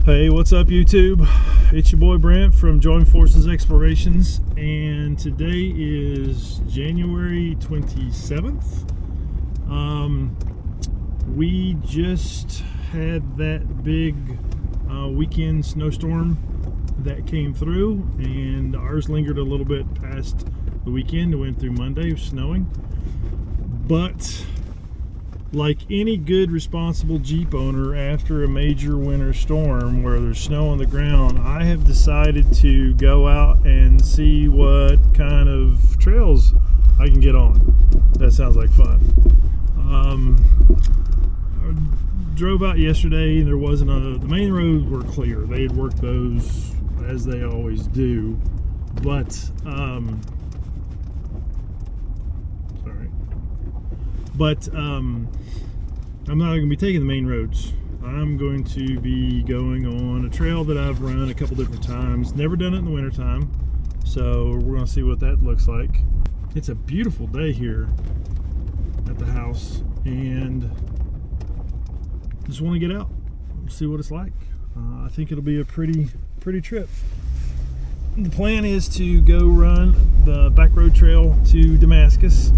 Hey, what's up YouTube? It's your boy Brent from Join Forces Explorations, and today is January 27th. We just had that big weekend snowstorm that came through, and ours lingered a little bit past the weekend. It went through Monday, snowing. But like any good responsible Jeep owner, after a major winter storm where there's snow on the ground, I have decided to go out and see what kind of trails I can get on. That sounds like fun. I drove out yesterday. There wasn't the main roads were clear. They had worked those as they always do, but I'm not going to be taking the main roads. I'm going to be going on a trail that I've run a couple different times. Never done it in the wintertime, so we're going to see what that looks like. It's a beautiful day here at the house, and just want to get out and see what it's like. I think it'll be a pretty trip. The plan is to go run the back road trail to Damascus,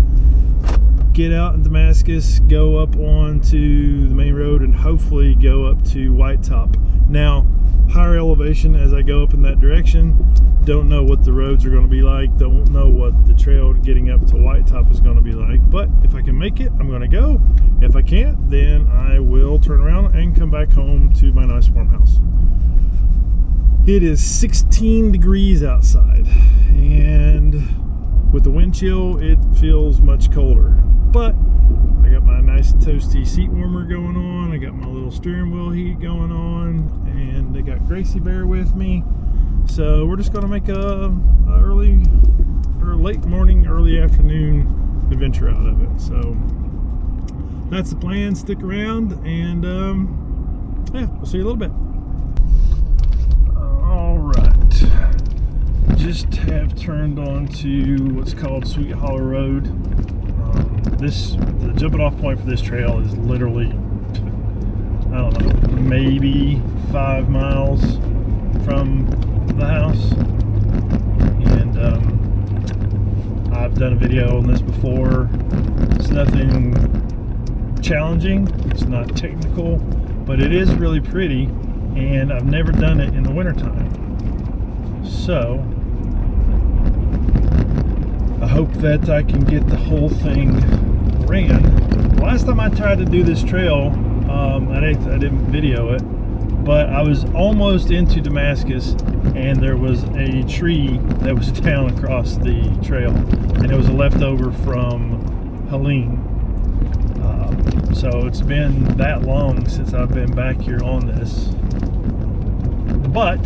get out in Damascus, go up onto the main road, and hopefully go up to White Top. Now, higher elevation as I go up in that direction. Don't know what the roads are going to be like. Don't know what the trail getting up to White Top is going to be like. But if I can make it, I'm going to go. If I can't, then I will turn around and come back home to my nice warm house. It is 16 degrees outside, and with the wind chill, it feels much colder. But I got my nice toasty seat warmer going on. I got my little steering wheel heat going on, and I got Gracie Bear with me. So we're just going to make a early or late morning, early afternoon adventure out of it. So that's the plan. Stick around, and yeah, we'll see you in a little bit. All right, just have turned on to what's called Sweet Hollow Road. The jumping off point for this trail is literally, I don't know, maybe 5 miles from the house. And I've done a video on this before. It's nothing challenging, it's not technical, but it is really pretty, and I've never done it in the wintertime. So I hope that I can get the whole thing ran. Last time I tried to do this trail, I didn't video it, but I was almost into Damascus, and there was a tree that was down across the trail, and it was a leftover from Helene. So it's been that long since I've been back here on this. But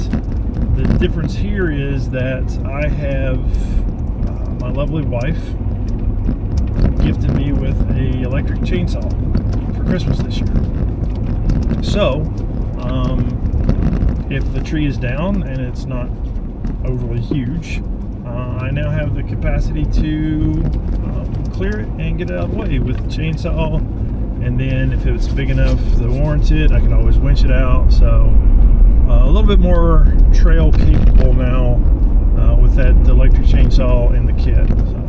the difference here is that I have my lovely wife gifted me with an electric chainsaw for Christmas this year. So if the tree is down and it's not overly huge, I now have the capacity to clear it and get it out of the way with the chainsaw. And then if it's big enough to warrant it, I can always winch it out. So a little bit more trail capable now with that electric chainsaw in the kit. So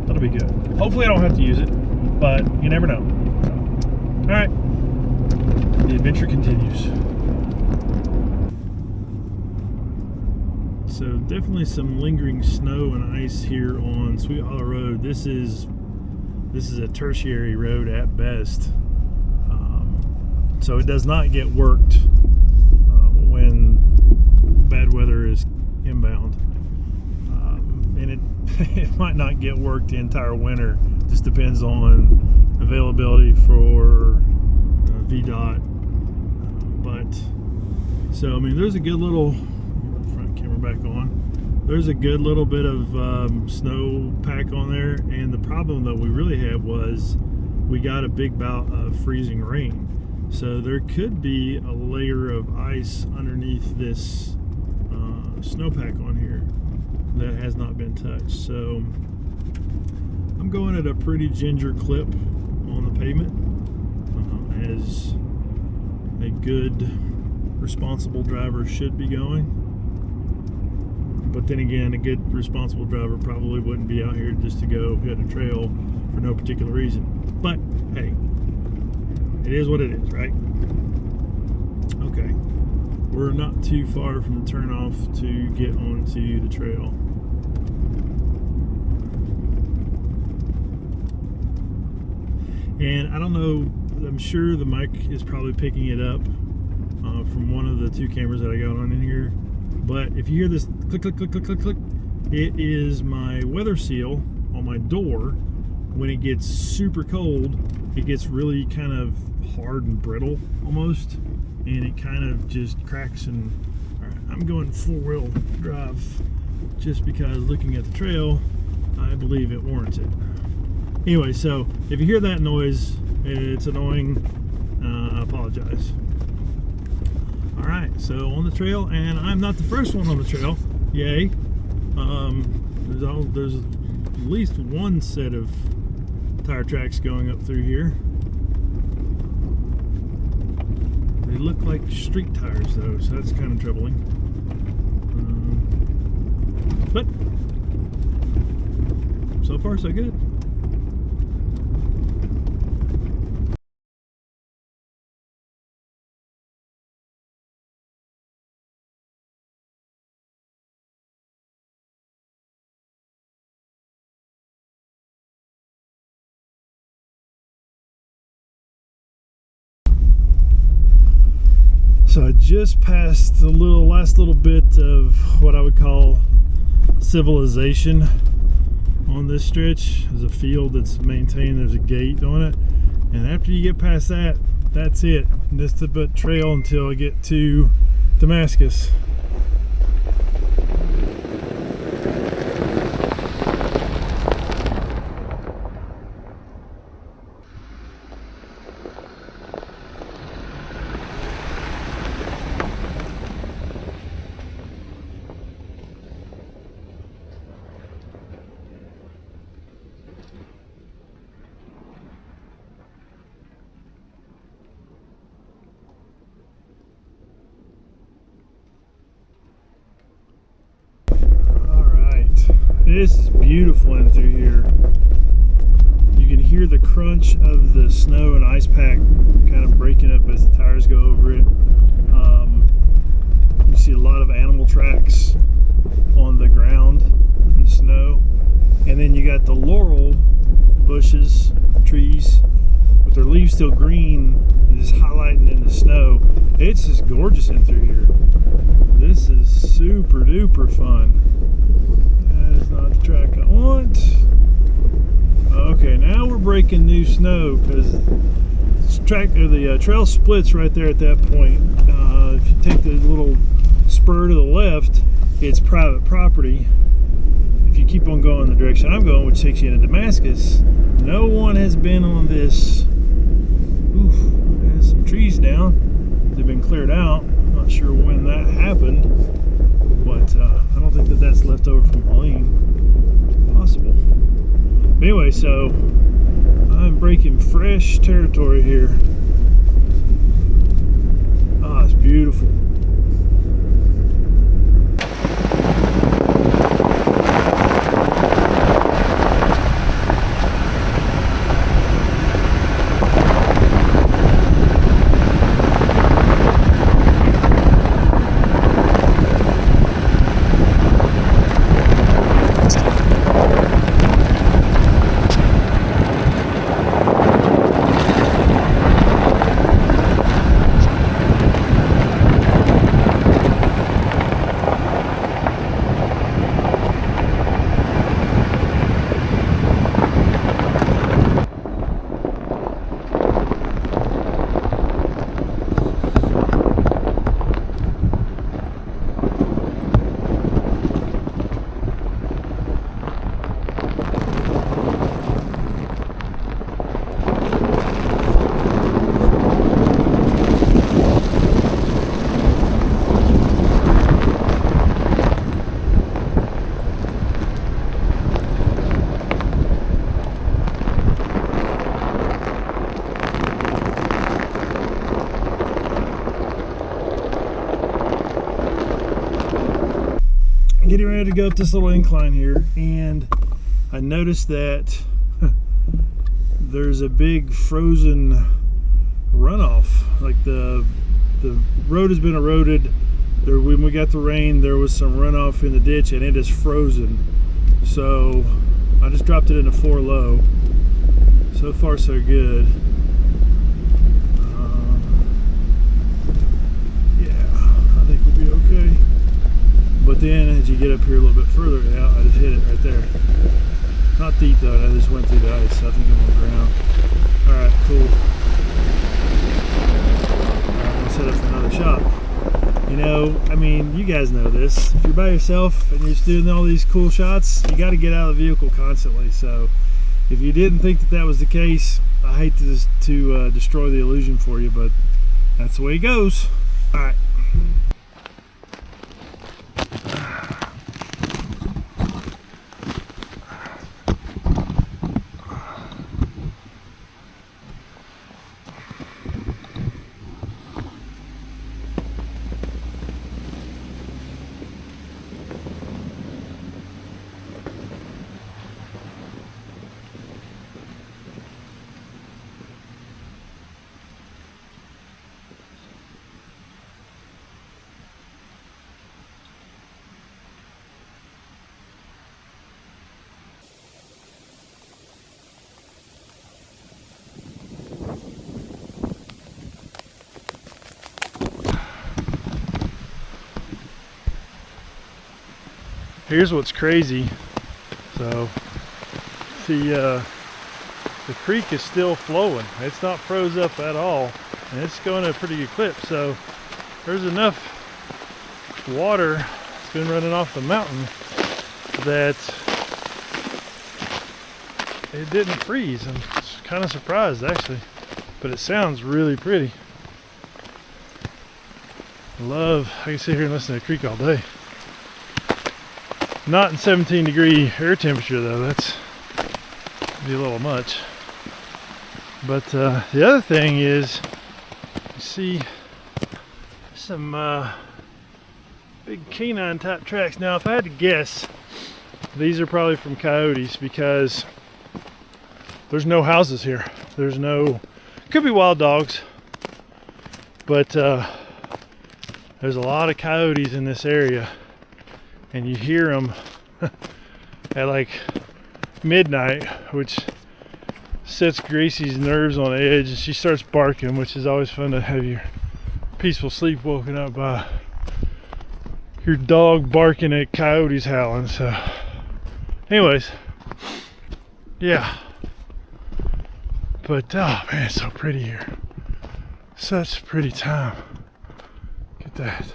that'll be good. Hopefully I don't have to use it, but you never know. So, all right, the adventure continues. So definitely some lingering snow and ice here on Sweet Hollow Road. This is a tertiary road at best, so it does not get worked when bad weather is inbound, and it might not get worked the entire winter. Just depends on availability for VDOT. But so I mean, there's a good little front camera back on. There's a good little bit of snow pack on there, and the problem that we really had was we got a big bout of freezing rain. So there could be a layer of ice underneath this snowpack on here that has not been touched. So I'm going at a pretty ginger clip on the pavement as a good responsible driver should be going. But then again, a good responsible driver probably wouldn't be out here just to go hit a trail for no particular reason. But hey, it is what it is, right? Okay, we're not too far from the turnoff to get onto the trail. And I don't know, I'm sure the mic is probably picking it up from one of the two cameras that I got on in here. But if you hear this click, click, click, click, click, click, it is my weather seal on my door. When it gets super cold, it gets really kind of hard and brittle almost, and it kind of just cracks. And all right, I'm going four-wheel drive just because looking at the trail, I believe it warrants it. Anyway, so if you hear that noise, it's annoying. I apologize. All right, so on the trail, and I'm not the first one on the trail. Yay! There's at least one set of tire tracks going up through here. They look like street tires though, so that's kind of troubling. But so far so good. So I just passed the last little bit of what I would call civilization on this stretch. There's a field that's maintained, there's a gate on it, and after you get past that, that's it. Just the trail until I get to Damascus. This is beautiful in through here. You can hear the crunch of the snow and ice pack kind of breaking up as the tires go over it. You see a lot of animal tracks on the ground in the snow. And then you got the laurel bushes, trees, with their leaves still green, just highlighting in the snow. It's just gorgeous in through here. This is super duper fun. That is not the track I want. Okay, now we're breaking new snow because the trail splits right there at that point. If you take the little spur to the left, it's private property. If you keep on going the direction I'm going, which takes you into Damascus, no one has been on this. Oof, there's some trees down. They've been cleared out. Not sure when that happened, but I don't think that that's left over from Helene. Possible. But anyway, so I'm breaking fresh territory here. Ah, it's beautiful. getting ready to go up this little incline here, and I noticed that there's a big frozen runoff. Like the road has been eroded. There, when we got the rain, there was some runoff in the ditch, and it is frozen. So I just dropped it into 4 low. So far, so good. Yeah, I think we'll be okay. But then, as you get up here a little bit further out, I just hit it right there. Not deep though. I just went through the ice. So I think I'm on the ground. All right, cool. I'm gonna set up for another shot. You know, I mean, you guys know this. If you're by yourself and you're just doing all these cool shots, you got to get out of the vehicle constantly. So, if you didn't think that was the case, I hate to destroy the illusion for you, but that's the way it goes. All right. Here's what's crazy. So the creek is still flowing. It's not froze up at all, and it's going at a pretty good clip. So there's enough water that's been running off the mountain that it didn't freeze. I'm kind of surprised actually, but it sounds really pretty. I can sit here and listen to the creek all day. Not in 17-degree air temperature though, that's be a little much. But the other thing is, you see some big canine type tracks. Now if I had to guess, these are probably from coyotes because there's no houses here. There's no, could be wild dogs, but there's a lot of coyotes in this area. And you hear them at like midnight, which sets Gracie's nerves on edge, and she starts barking, which is always fun to have your peaceful sleep woken up by your dog barking at coyotes howling. So anyways, yeah, but oh man, it's so pretty here. Such a pretty time. Look at that.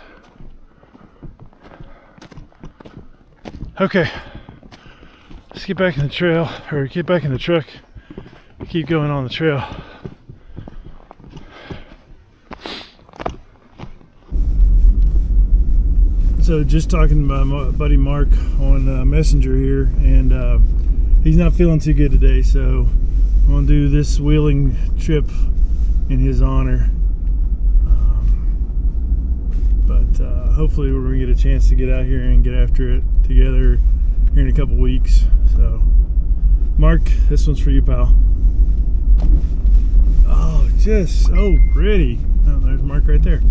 Okay, let's get back in the trail, or get back in the truck, keep going on the trail. So just talking to my buddy Mark on Messenger here, and he's not feeling too good today, so I'm gonna do this wheeling trip in his honor. Hopefully we're gonna get a chance to get out here and get after it together here in a couple weeks. So Mark, this one's for you, pal. Oh, just so pretty. Oh, there's Mark right there.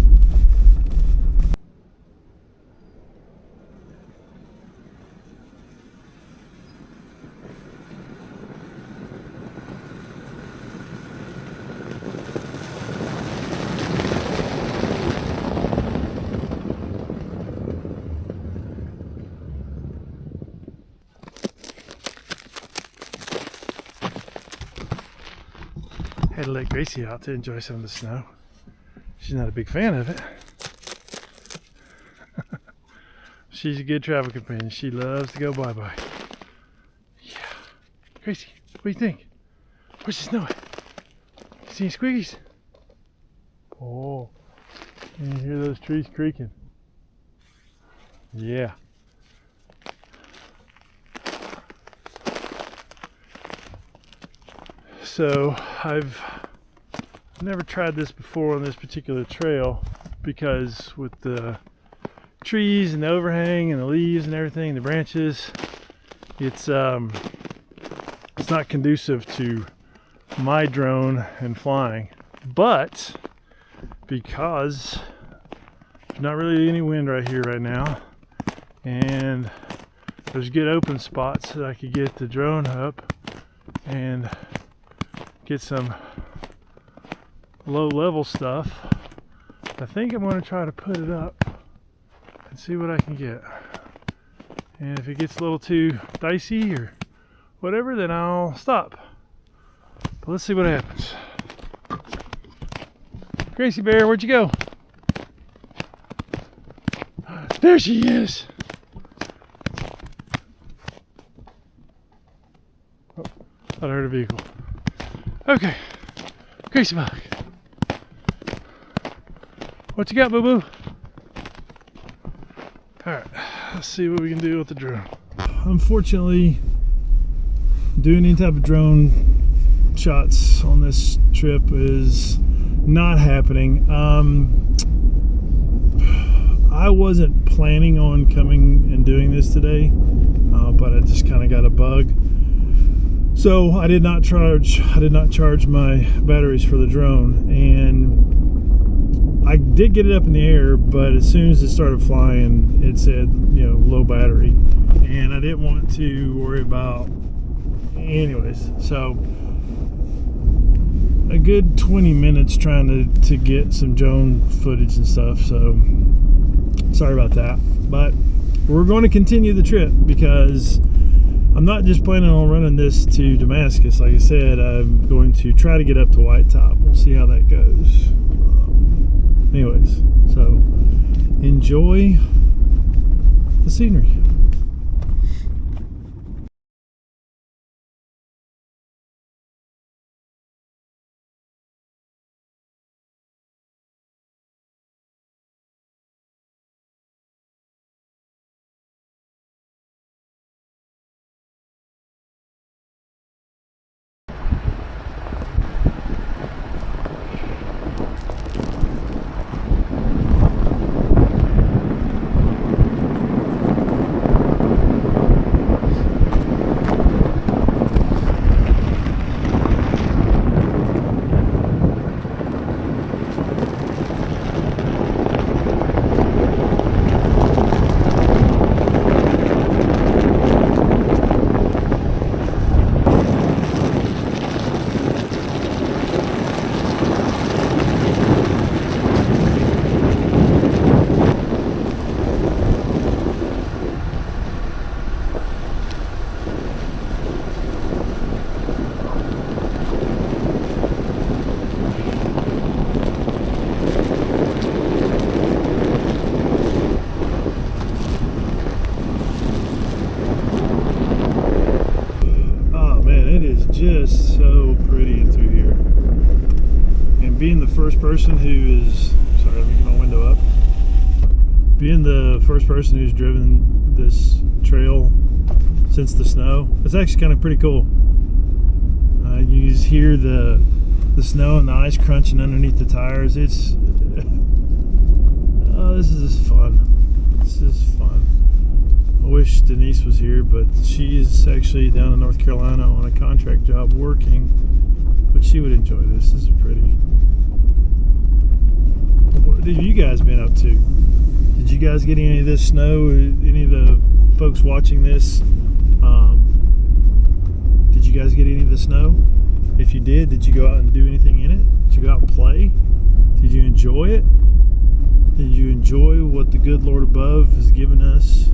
Had to let Gracie out to enjoy some of the snow. She's not a big fan of it. She's a good travel companion. She loves to go bye-bye. Yeah. Gracie, what do you think? Where's the snow at? See any squiggies? Oh. Can you hear those trees creaking? Yeah. So I've never tried this before on this particular trail because with the trees and the overhang and the leaves and everything, the branches, it's not conducive to my drone and flying. But because there's not really any wind right here right now, and there's good open spots that I could get the drone up and get some low level stuff, I think I'm going to try to put it up and see what I can get. And if it gets a little too dicey or whatever, then I'll stop. But let's see what happens. Gracie Bear, where'd you go? There she is. Oh, thought I heard a vehicle. Okay, Gracie Bug. What you got, boo boo? Alright, let's see what we can do with the drone. Unfortunately, doing any type of drone shots on this trip is not happening. I wasn't planning on coming and doing this today, but I just kind of got a bug. So I did not charge my batteries for the drone, and I did get it up in the air, but as soon as it started flying, it said, low battery, and I didn't want to worry about anyways. So a good 20 minutes trying to get some drone footage and stuff, so sorry about that. But we're going to continue the trip because I'm not just planning on running this to Damascus. Like I said, I'm going to try to get up to White Top. We'll see how that goes. Anyways, so enjoy the scenery. Just so pretty through here, and being the first person who is sorry, let me get my window up. Being the first person who's driven this trail since the snow, it's actually kind of pretty cool. You just hear the snow and the ice crunching underneath the tires. It's this is fun. This is fun. I wish Denise was here, but she is actually down in North Carolina on a contract job working, but she would enjoy this. This is pretty. What have you guys been up to? Did you guys get any of this snow? Any of the folks watching this, did you guys get any of the snow? If you did you go out and do anything in it? Did you go out and play? Did you enjoy it? Did you enjoy what the good Lord above has given us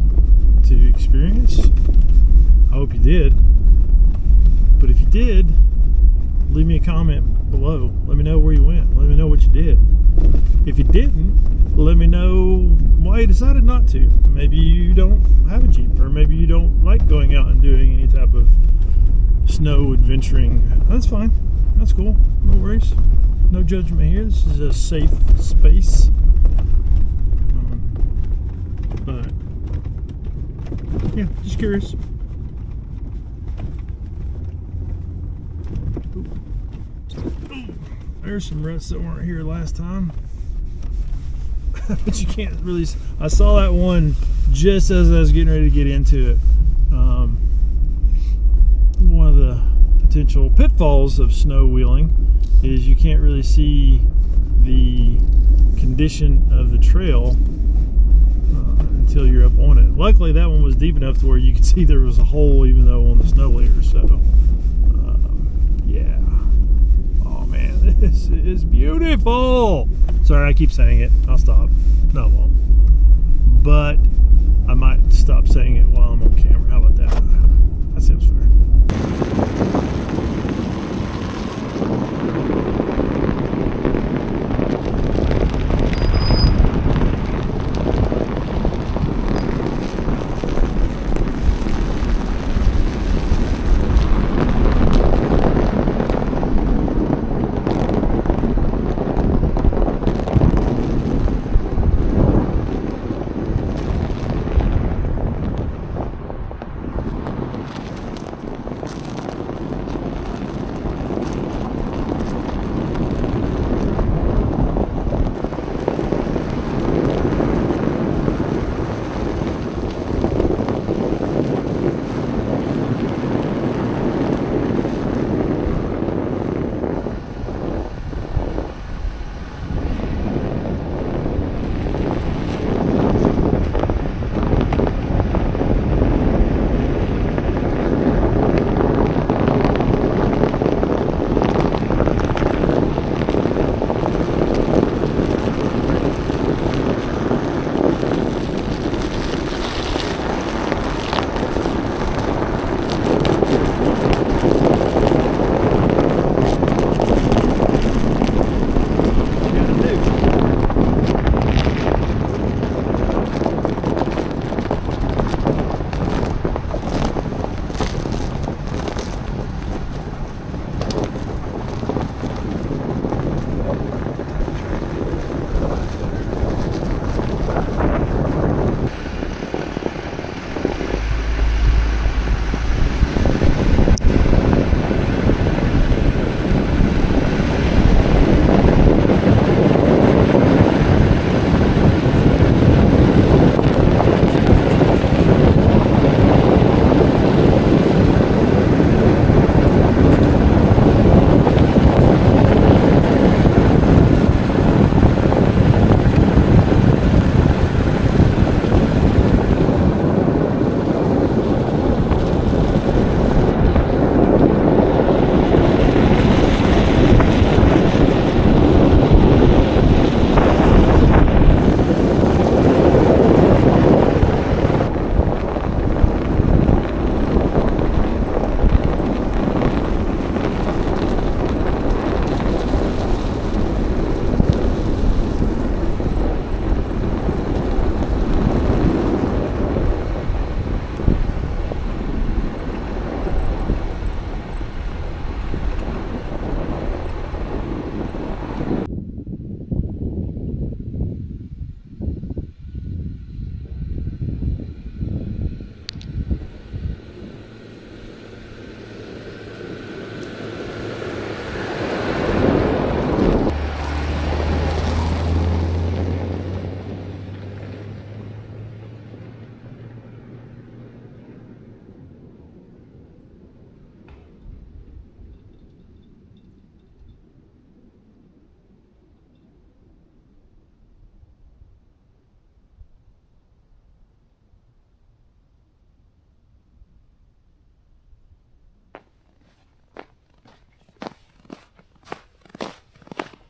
to experience? I hope you did. But if you did, leave me a comment below. Let me know where you went. Let me know what you did. If you didn't, let me know why you decided not to. Maybe you don't have a Jeep, or maybe you don't like going out and doing any type of snow adventuring. That's fine. That's cool. No worries. No judgment here. This is a safe space. But yeah, just curious. There's some ruts that weren't here last time. but you can't really. I saw that one just as I was getting ready to get into it. One of the potential pitfalls of snow wheeling is you can't really see the condition of the trail until you're up on it. Luckily, that one was deep enough to where you could see there was a hole, even though on the snow layer. So, yeah. Oh man, this is beautiful. Sorry, I keep saying it. I'll stop. No, I won't. But I might stop saying it while I'm on camera. How about that? That seems fair.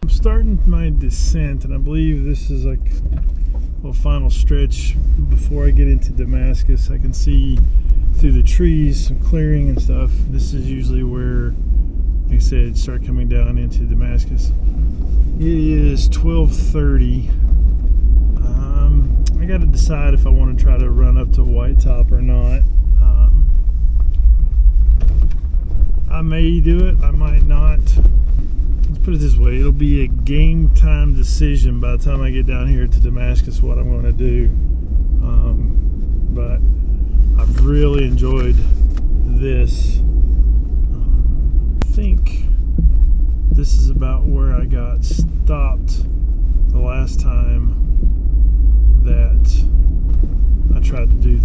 Starting my descent, and I believe this is like a final stretch before I get into Damascus. I can see through the trees some clearing and stuff. This is usually where, like I said, start coming down into Damascus. It is 12:30. I got to decide if I want to try to run up to White Top or not. I may do it, I might not. Let's put it this way, it'll be a game time decision by the time I get down here to Damascus what I'm going to do. But I've really enjoyed this. I think this is about where I got stopped the last time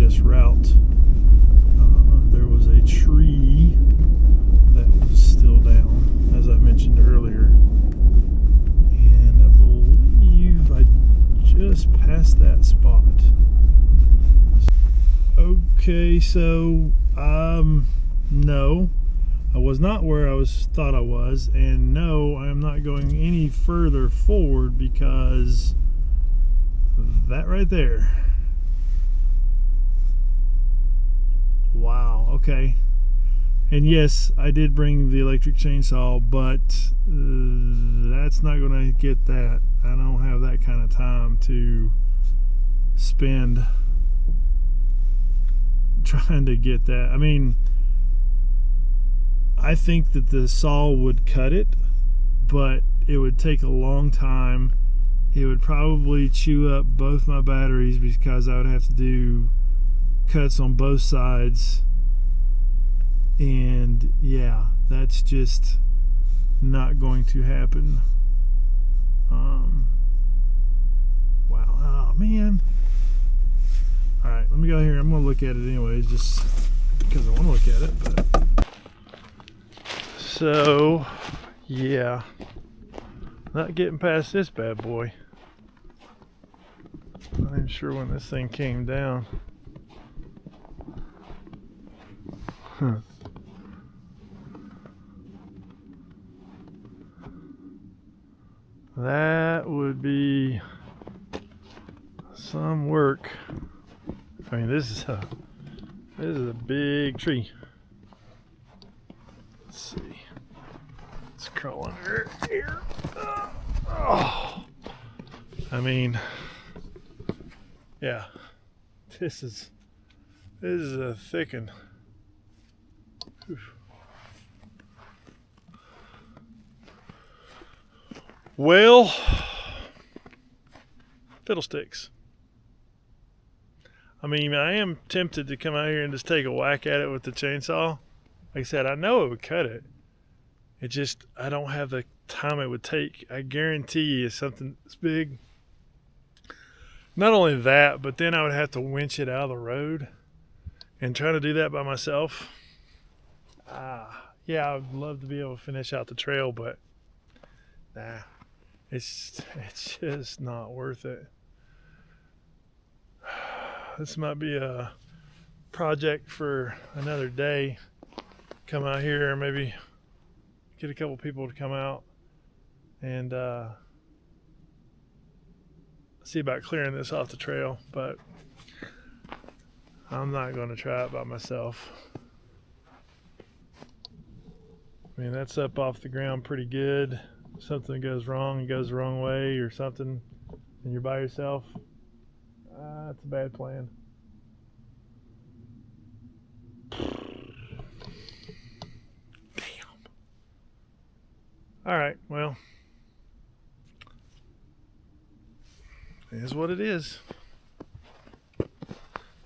this route. There was a tree that was still down, as I mentioned earlier, and I believe I just passed that spot. Okay, so no, I was not where I thought I was, and no, I am not going any further forward because that right there. Wow, okay. And yes, I did bring the electric chainsaw, but that's not going to get that. I don't have that kind of time to spend trying to get that. I mean, I think that the saw would cut it, but it would take a long time. It would probably chew up both my batteries because I would have to do cuts on both sides, and yeah, that's just not going to happen. Wow, oh man. Alright, let me go here. I'm going to look at it anyways, just because I want to look at it. But so, yeah, not getting past this bad boy. Not even sure when this thing came down. Huh. That would be some work. I mean, this is a big tree. Let's see. Let's crawl under here. Oh, I mean, yeah, this is a thick one. Well, fiddlesticks. I mean, I am tempted to come out here and just take a whack at it with the chainsaw. Like I said, I know it would cut it. It just, I don't have the time it would take. I guarantee you something this big. Not only that, but then I would have to winch it out of the road. And trying to do that by myself. Yeah, I would love to be able to finish out the trail, but nah. It's just not worth it. This might be a project for another day. Come out here and maybe get a couple people to come out and see about clearing this off the trail, but I'm not going to try it by myself. I mean, that's up off the ground pretty good. If something goes wrong, it goes the wrong way or something, and you're by yourself, it's a bad plan. Damn. All right, well, it is what it is.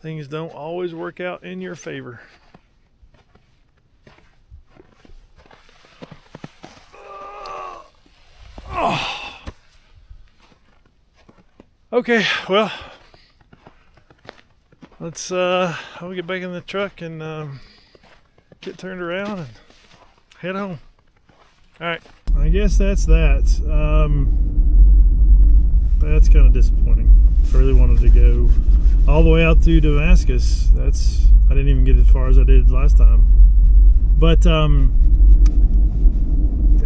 Things don't always work out in your favor. Oh. Okay, well, let's I'll get back in the truck and get turned around and head home. All right, I guess that's that. That's kind of disappointing. I really wanted to go all the way out to Damascus. I didn't even get as far as I did last time. But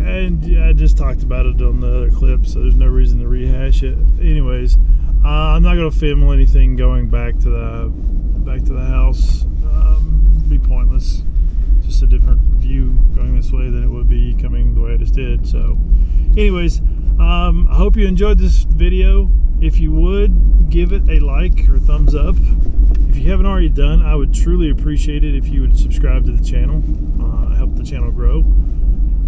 and yeah, I just talked about it on the other clip, so there's no reason to rehash it. Anyways, I'm not going to film anything going back to the house. It'd be pointless. Just a different view going this way than it would be coming the way I just did. So, anyways, I hope you enjoyed this video. If you would, give it a like or thumbs up. If you haven't already done, I would truly appreciate it if you would subscribe to the channel. Help the channel grow.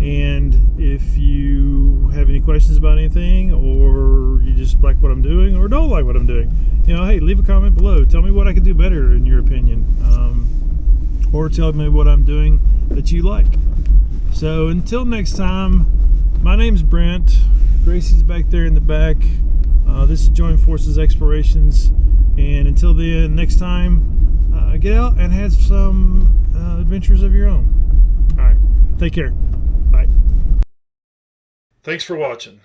And if you have any questions about anything, or you just like what I'm doing or don't like what I'm doing, hey, leave a comment below. Tell me what I could do better in your opinion, or tell me what I'm doing that you like. So until next time, my name's Brent. Gracie's back there in the back. This is Joint Forces Explorations, and until then, next time, get out and have some adventures of your own. All right, take care. Bye. Thanks for watching.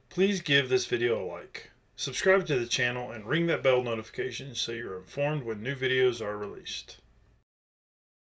Please give this video a like. Subscribe to the channel and ring that bell notification so you're informed when new videos are released.